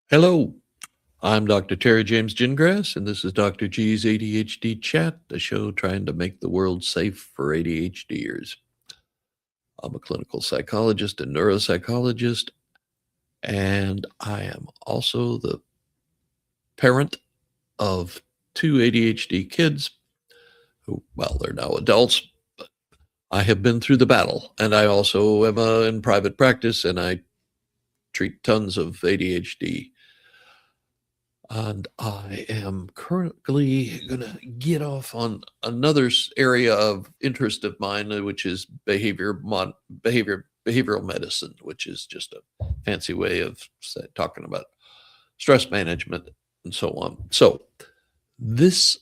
Hello, I'm Dr. Terry James Gingras, and this is Dr. G's ADHD Chat, the show trying to make the world safe for ADHDers. I'm a clinical psychologist and neuropsychologist, and I am also the parent of two ADHD kids who, well, they're now adults. But I have been through the battle, and I also am in private practice, and I treat tons of ADHD. And I am currently going to get off on another area of interest of mine, which is behavioral medicine, which is just a fancy way of talking about stress management and so on. So this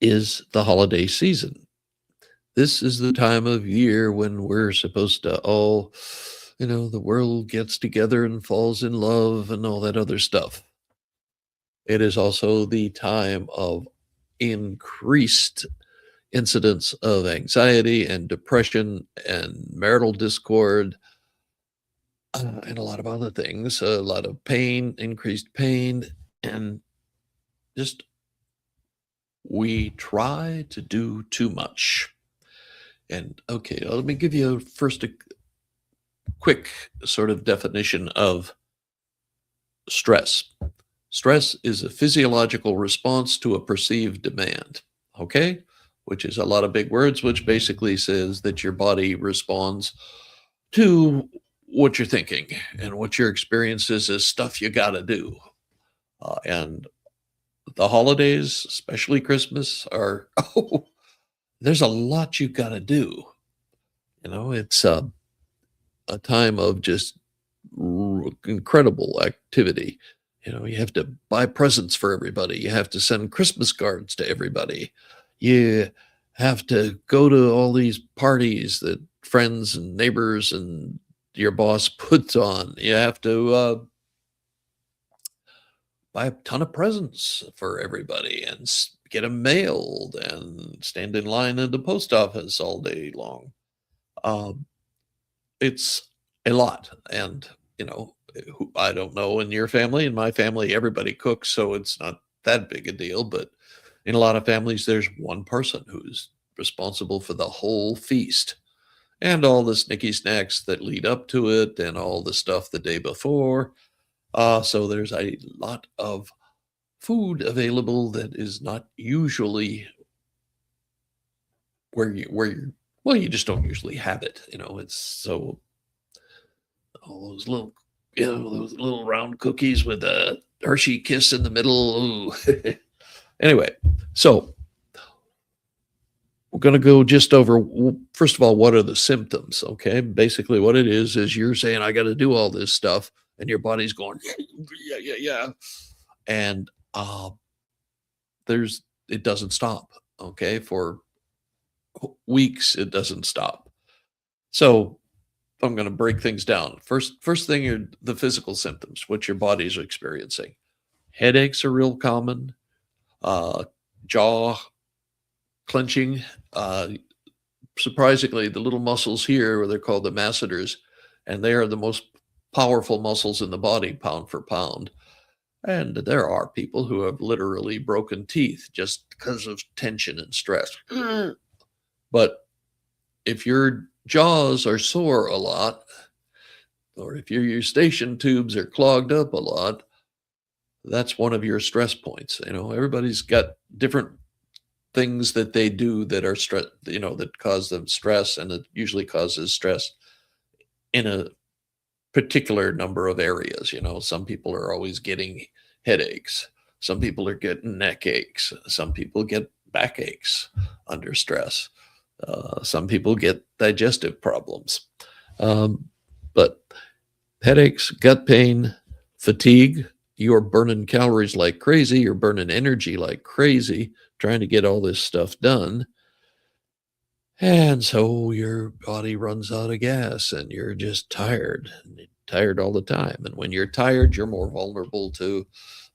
is the holiday season. This is the time of year when we're supposed to the world gets together and falls in love and all that other stuff. It is also the time of increased incidence of anxiety and depression and marital discord, and a lot of other things, a lot of pain, increased pain, and just we try to do too much. And okay, let me give you first a quick sort of definition of stress. Stress is a physiological response to a perceived demand, okay? Which is a lot of big words, which basically says that your body responds to what you're thinking and what your experience is stuff you got to do. And the holidays, especially Christmas, are, there's a lot you got to do. It's a time of just incredible activity. You have to buy presents for everybody. You have to send Christmas cards to everybody. You have to go to all these parties that friends and neighbors and your boss puts on. You have to buy a ton of presents for everybody and get them mailed and stand in line at the post office all day long. Um, it's a lot. And, I don't know in your family. In my family, everybody cooks, so it's not that big a deal. But in a lot of families, there's one person who's responsible for the whole feast and all the snicky snacks that lead up to it and all the stuff the day before. So there's a lot of food available that is not usually you just don't usually have it. It's so all those little round cookies with a Hershey kiss in the middle. Ooh. Anyway, so we're going to go just over, first of all, what are the symptoms? Okay. Basically, what it is you're saying, I got to do all this stuff, and your body's going, yeah, yeah, yeah. And it doesn't stop. Okay. For weeks, it doesn't stop. So I'm going to break things down. First thing are the physical symptoms, what your body's experiencing. Headaches are real common. Jaw clenching. Surprisingly, the little muscles here, they're called the masseters, and they are the most powerful muscles in the body, pound for pound. And there are people who have literally broken teeth just because of tension and stress. But if your jaws are sore a lot, or if your eustachian tubes are clogged up a lot, that's one of your stress points. Everybody's got different things that they do that are stress, that cause them stress, and it usually causes stress in a particular number of areas. Some people are always getting headaches. Some people are getting neck aches. Some people get back aches under stress. Some people get digestive problems. But headaches, gut pain, fatigue, you're burning calories like crazy. You're burning energy like crazy, trying to get all this stuff done. And so your body runs out of gas and you're just tired, tired all the time. And when you're tired, you're more vulnerable to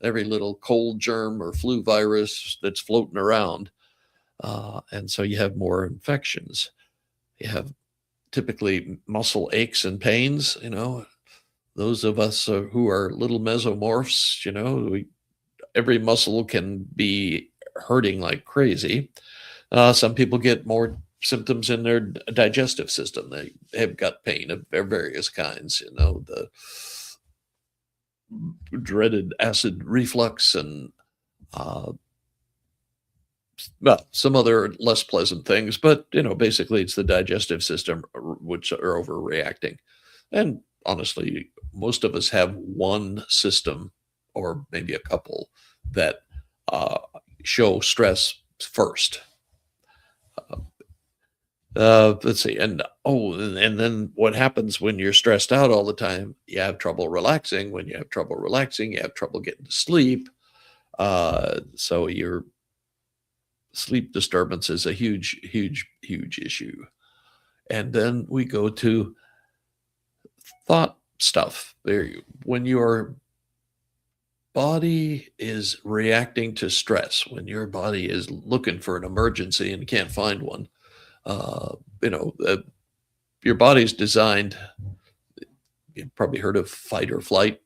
every little cold germ or flu virus that's floating around. And so you have more infections. You have typically muscle aches and pains, those of us who are little mesomorphs, every muscle can be hurting like crazy. Some people get more symptoms in their digestive system. They have gut pain of various kinds, the dreaded acid reflux and uh, well, some other less pleasant things, but basically it's the digestive system which are overreacting. And honestly, most of us have one system or maybe a couple that uh, show stress first. Uh, let's see, and then what happens when you're stressed out all the time? You have trouble relaxing. When you have trouble relaxing, you have trouble getting to sleep. So your sleep disturbance is a huge, huge, huge issue. And then we go to thought stuff. When your body is reacting to stress, when your body is looking for an emergency and can't find one, uh, you know, uh, your body's designed. You've probably heard of fight or flight,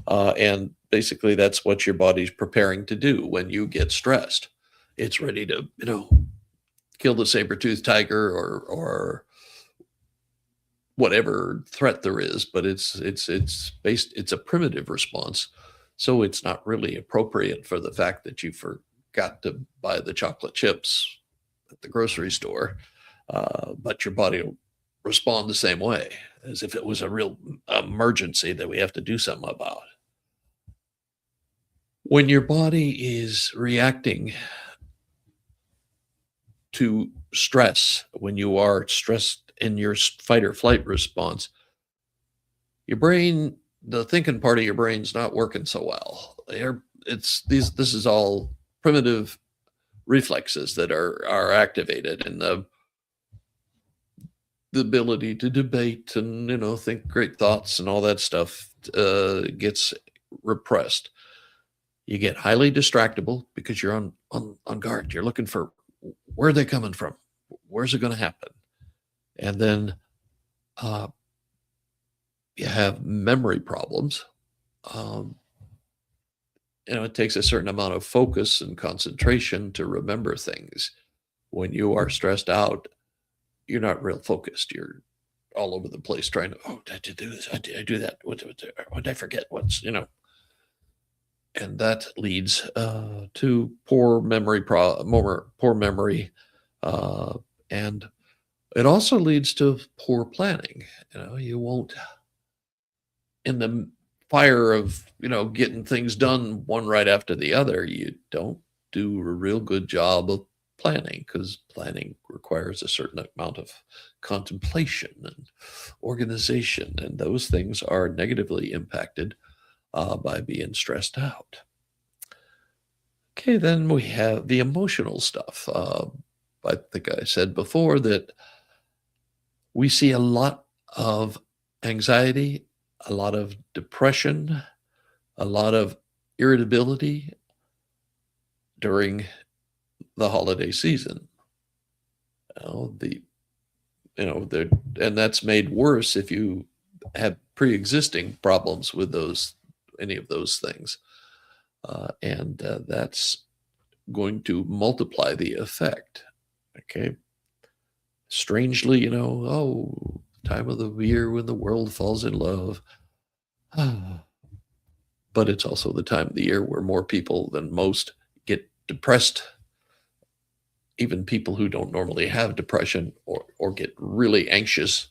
and basically that's what your body's preparing to do when you get stressed. It's ready to, kill the saber-toothed tiger or whatever threat there is, but it's a primitive response. So it's not really appropriate for the fact that you forgot to buy the chocolate chips at the grocery store. But your body will respond the same way as if it was a real emergency that we have to do something about. When your body is reacting to stress, when you are stressed in your fight or flight response, your brain, the thinking part of your brain's not working so well. This is all primitive reflexes that are activated, and the ability to debate and think great thoughts and all that stuff gets repressed. You get highly distractible because you're on guard. You're looking for where are they coming from, where's it going to happen, and then uh, you have memory problems. Um, it takes a certain amount of focus and concentration to remember things. When you are stressed out, you're not real focused. You're all over the place trying to, oh, did I do this? Did I do that? What did I forget? And that leads to poor memory, uh, and it also leads to poor planning. You won't, in the fire of getting things done one right after the other, you don't do a real good job of planning, because planning requires a certain amount of contemplation and organization, and those things are negatively impacted by being stressed out. Okay, then we have the emotional stuff. I think I said before that we see a lot of anxiety, a lot of depression, a lot of irritability during the holiday season. You know, the and that's made worse if you have pre-existing problems with any of those things, and that's going to multiply the effect. Okay, strangely, time of the year when the world falls in love. But it's also the time of the year where more people than most get depressed, even people who don't normally have depression or get really anxious.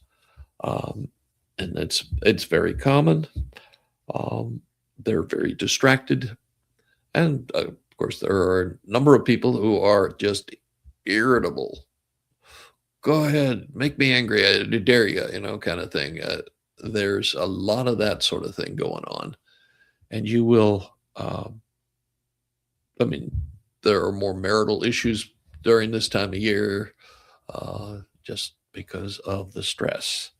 And it's very common. They're very distracted. And of course, there are a number of people who are just irritable. Go ahead, make me angry. I dare you, kind of thing. There's a lot of that sort of thing going on. And you will, I mean, there are more marital issues during this time of year, just because of the stress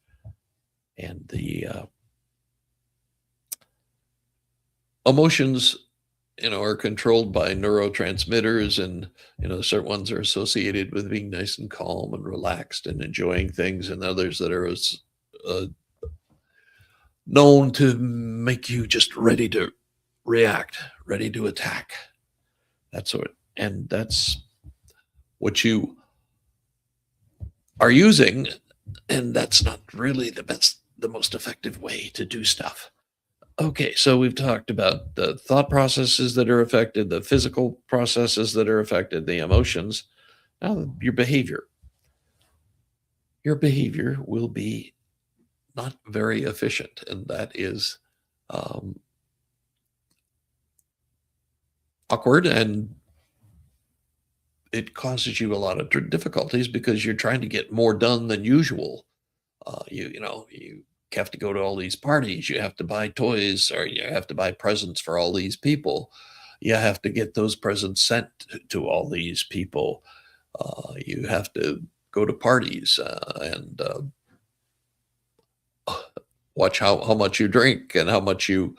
and the emotions. Are controlled by neurotransmitters, and certain ones are associated with being nice and calm and relaxed and enjoying things, and others that are known to make you just ready to react, ready to attack. That sort. And that's what you are using, and that's not really the most effective way to do stuff. Okay, so we've talked about the thought processes that are affected, the physical processes that are affected, the emotions. Now, your behavior. Your behavior will be not very efficient, and that is um, awkward, and it causes you a lot of difficulties because you're trying to get more done than usual. You have to go to all these parties, you have to buy toys, or you have to buy presents for all these people. You have to get those presents sent to all these people. You have to go to parties and watch how much you drink and how much you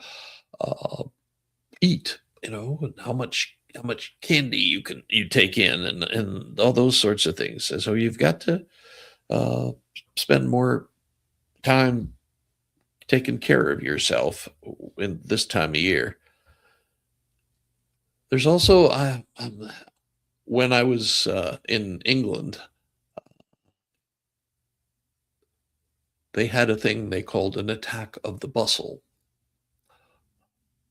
uh, eat, and how much candy you take in, and all those sorts of things. And so you've got to uh, spend more time taking care of yourself in this time of year. There's also when I was in England, they had a thing they called an attack of the bustle,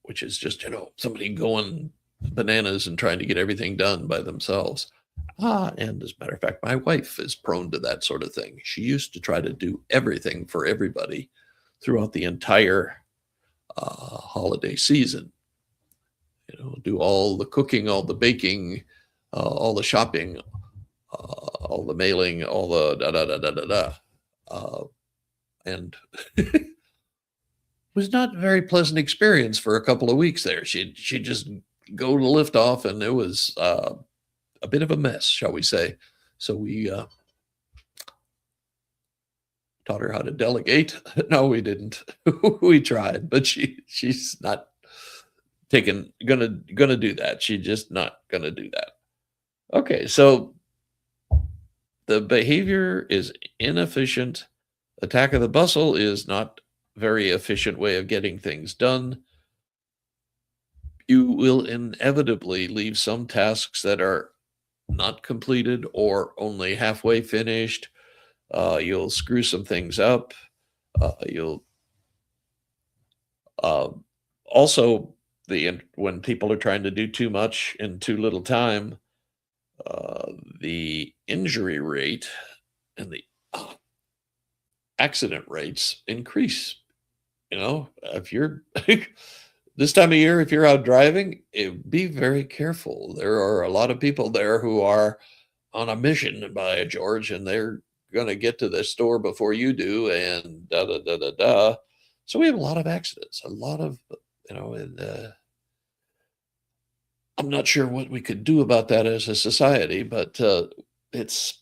which is just somebody going bananas and trying to get everything done by themselves. And as a matter of fact, my wife is prone to that sort of thing. She used to try to do everything for everybody throughout the entire holiday season. Do all the cooking, all the baking, all the shopping, all the mailing, all the da da da da da da. And it was not a very pleasant experience for a couple of weeks there. She'd just go to lift off, and it was a bit of a mess, shall we say. So we taught her how to delegate. No, we didn't. We tried, but she's not gonna do that. She's just not gonna do that. Okay, so the behavior is inefficient. Attack of the bustle is not very efficient way of getting things done. You will inevitably leave some tasks that are not completed or only halfway finished. You'll screw some things up. You'll uh, also when people are trying to do too much in too little time, the injury rate and the uh, accident rates increase. If you're this time of year, if you're out driving, be very careful. There are a lot of people there who are on a mission, by George, and they're going to get to the store before you do, and da da da da da. So we have a lot of accidents, a lot of, and I'm not sure what we could do about that as a society, but it's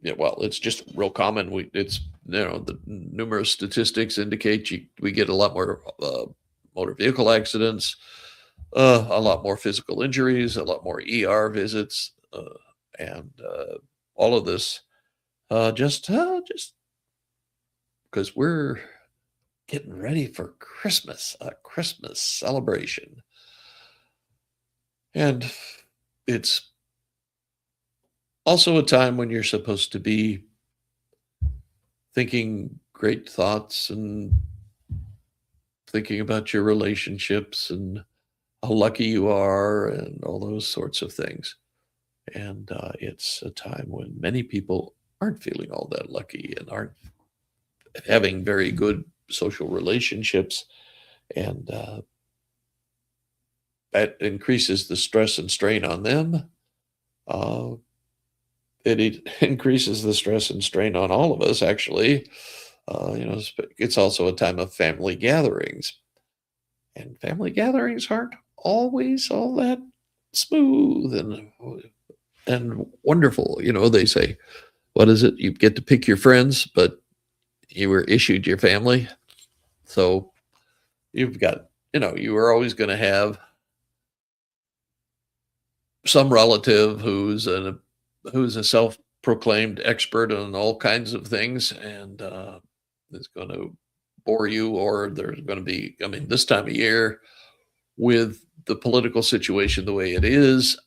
yeah, well, it's just real common. It's the numerous statistics indicate we get a lot more motor vehicle accidents, a lot more physical injuries, a lot more ER visits, and all of this just because we're getting ready for Christmas, a Christmas celebration, and it's also a time when you're supposed to be thinking great thoughts and thinking about your relationships and how lucky you are and all those sorts of things. And it's a time when many people aren't feeling all that lucky and aren't having very good social relationships. And that increases the stress and strain on them. Uh, it increases the stress and strain on all of us, actually. It's also a time of family gatherings. And family gatherings aren't always all that smooth and wonderful. They say, what is it? You get to pick your friends, but you were issued your family. So you've got, you are always going to have some relative who's a self proclaimed expert on all kinds of things, and is going to bore you, or there's going to be, I mean, this time of year with the political situation the way it is,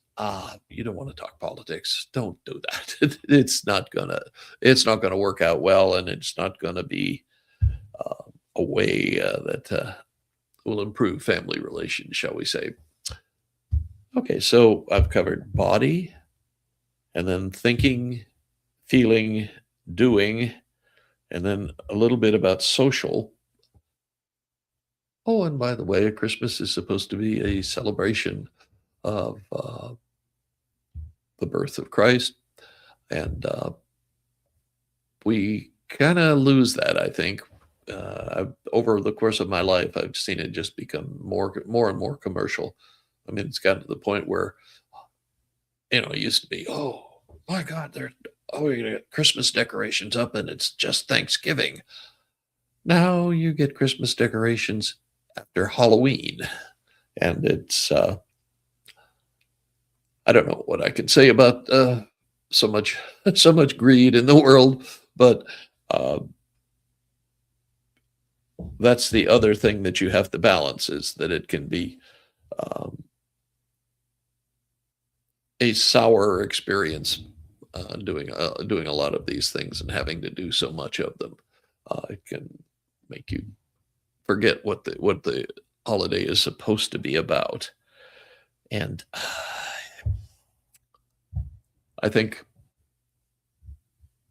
you don't want to talk politics. Don't do that. It's not gonna work out well, and it's not gonna be a way that will improve family relations, shall we say. Okay, so I've covered body, and then thinking, feeling, doing, and then a little bit about social. Oh, and by the way, Christmas is supposed to be a celebration of the birth of Christ, and we kind of lose that, I think. Over the course of my life, I've seen it just become more and more commercial. I mean, it's gotten to the point where, it used to be, oh my God, you got Christmas decorations up, and it's just Thanksgiving. Now you get Christmas decorations after Halloween, and it's I don't know what I can say about so much so much greed in the world, but uh, that's the other thing that you have to balance, is that it can be um, a sour experience doing a lot of these things and having to do so much of them. It can make you forget what the holiday is supposed to be about, and I think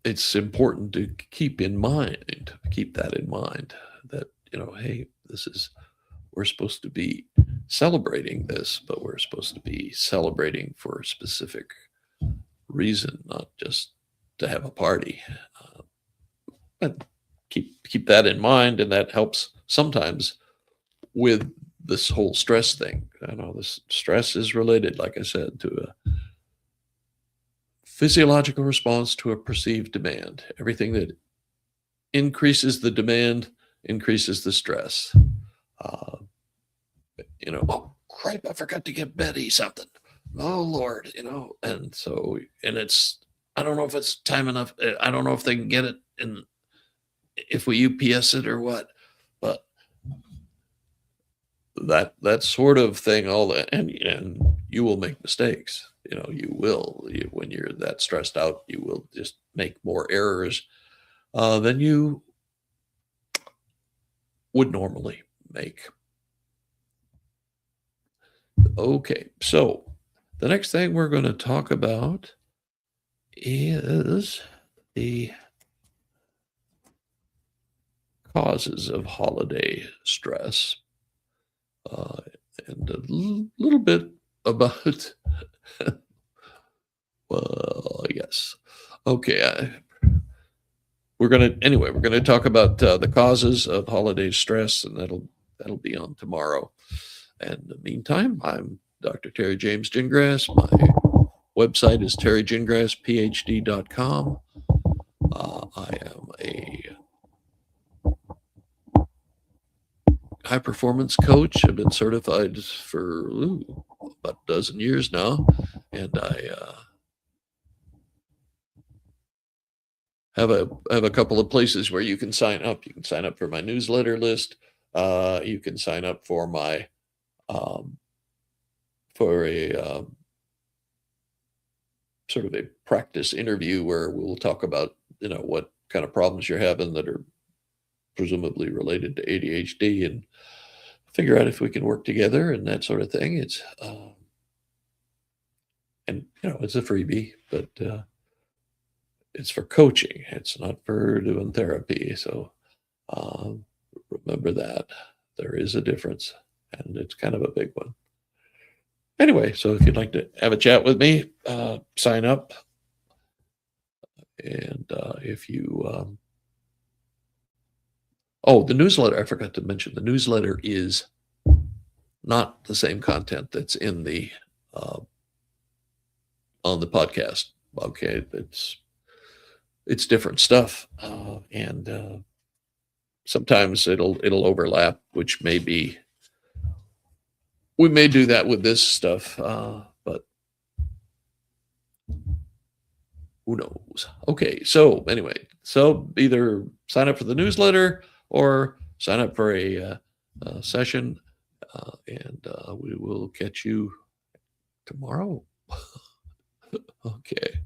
it's important to keep that in mind, that, hey, we're supposed to be celebrating this, but we're supposed to be celebrating for a specific reason, not just to have a party. But keep that in mind, and that helps sometimes with this whole stress thing. I know this stress is related, like I said, to a physiological response to a perceived demand. Everything that increases the demand increases the stress. Uh, oh, crap, I forgot to get Betty something. Oh, Lord, and so, and I don't know if it's time enough. I don't know if they can get it if we UPS it or what, but that sort of thing, all that, and you will make mistakes. When you're that stressed out, you will just make more errors than you would normally make. Okay, so the next thing we're going to talk about is the causes of holiday stress, and a little bit about, well, yes. Okay, we're gonna talk about the causes of holiday stress, and that'll be on tomorrow. And in the meantime, I'm Dr. Terry James Gingrass. My website is terrygingrassphd.com. I am a high performance coach. I've been certified for about a dozen years now, and I have a couple of places where you can sign up. You can sign up for my newsletter list. You can sign up for my for a sort of a practice interview where we'll talk about what kind of problems you're having that are presumably related to ADHD, and figure out if we can work together and that sort of thing. It's and it's a freebie, but it's for coaching. It's not for doing therapy. So remember that there is a difference, and it's kind of a big one. Anyway, so if you'd like to have a chat with me, sign up. And if you, the newsletter, I forgot to mention, the newsletter is not the same content that's in the on the podcast. Okay, it's different stuff, and sometimes it'll overlap, which may be, we may do that with this stuff, but Who knows? Okay, so anyway, so either sign up for the newsletter or sign up for a session, and we will catch you tomorrow. Okay.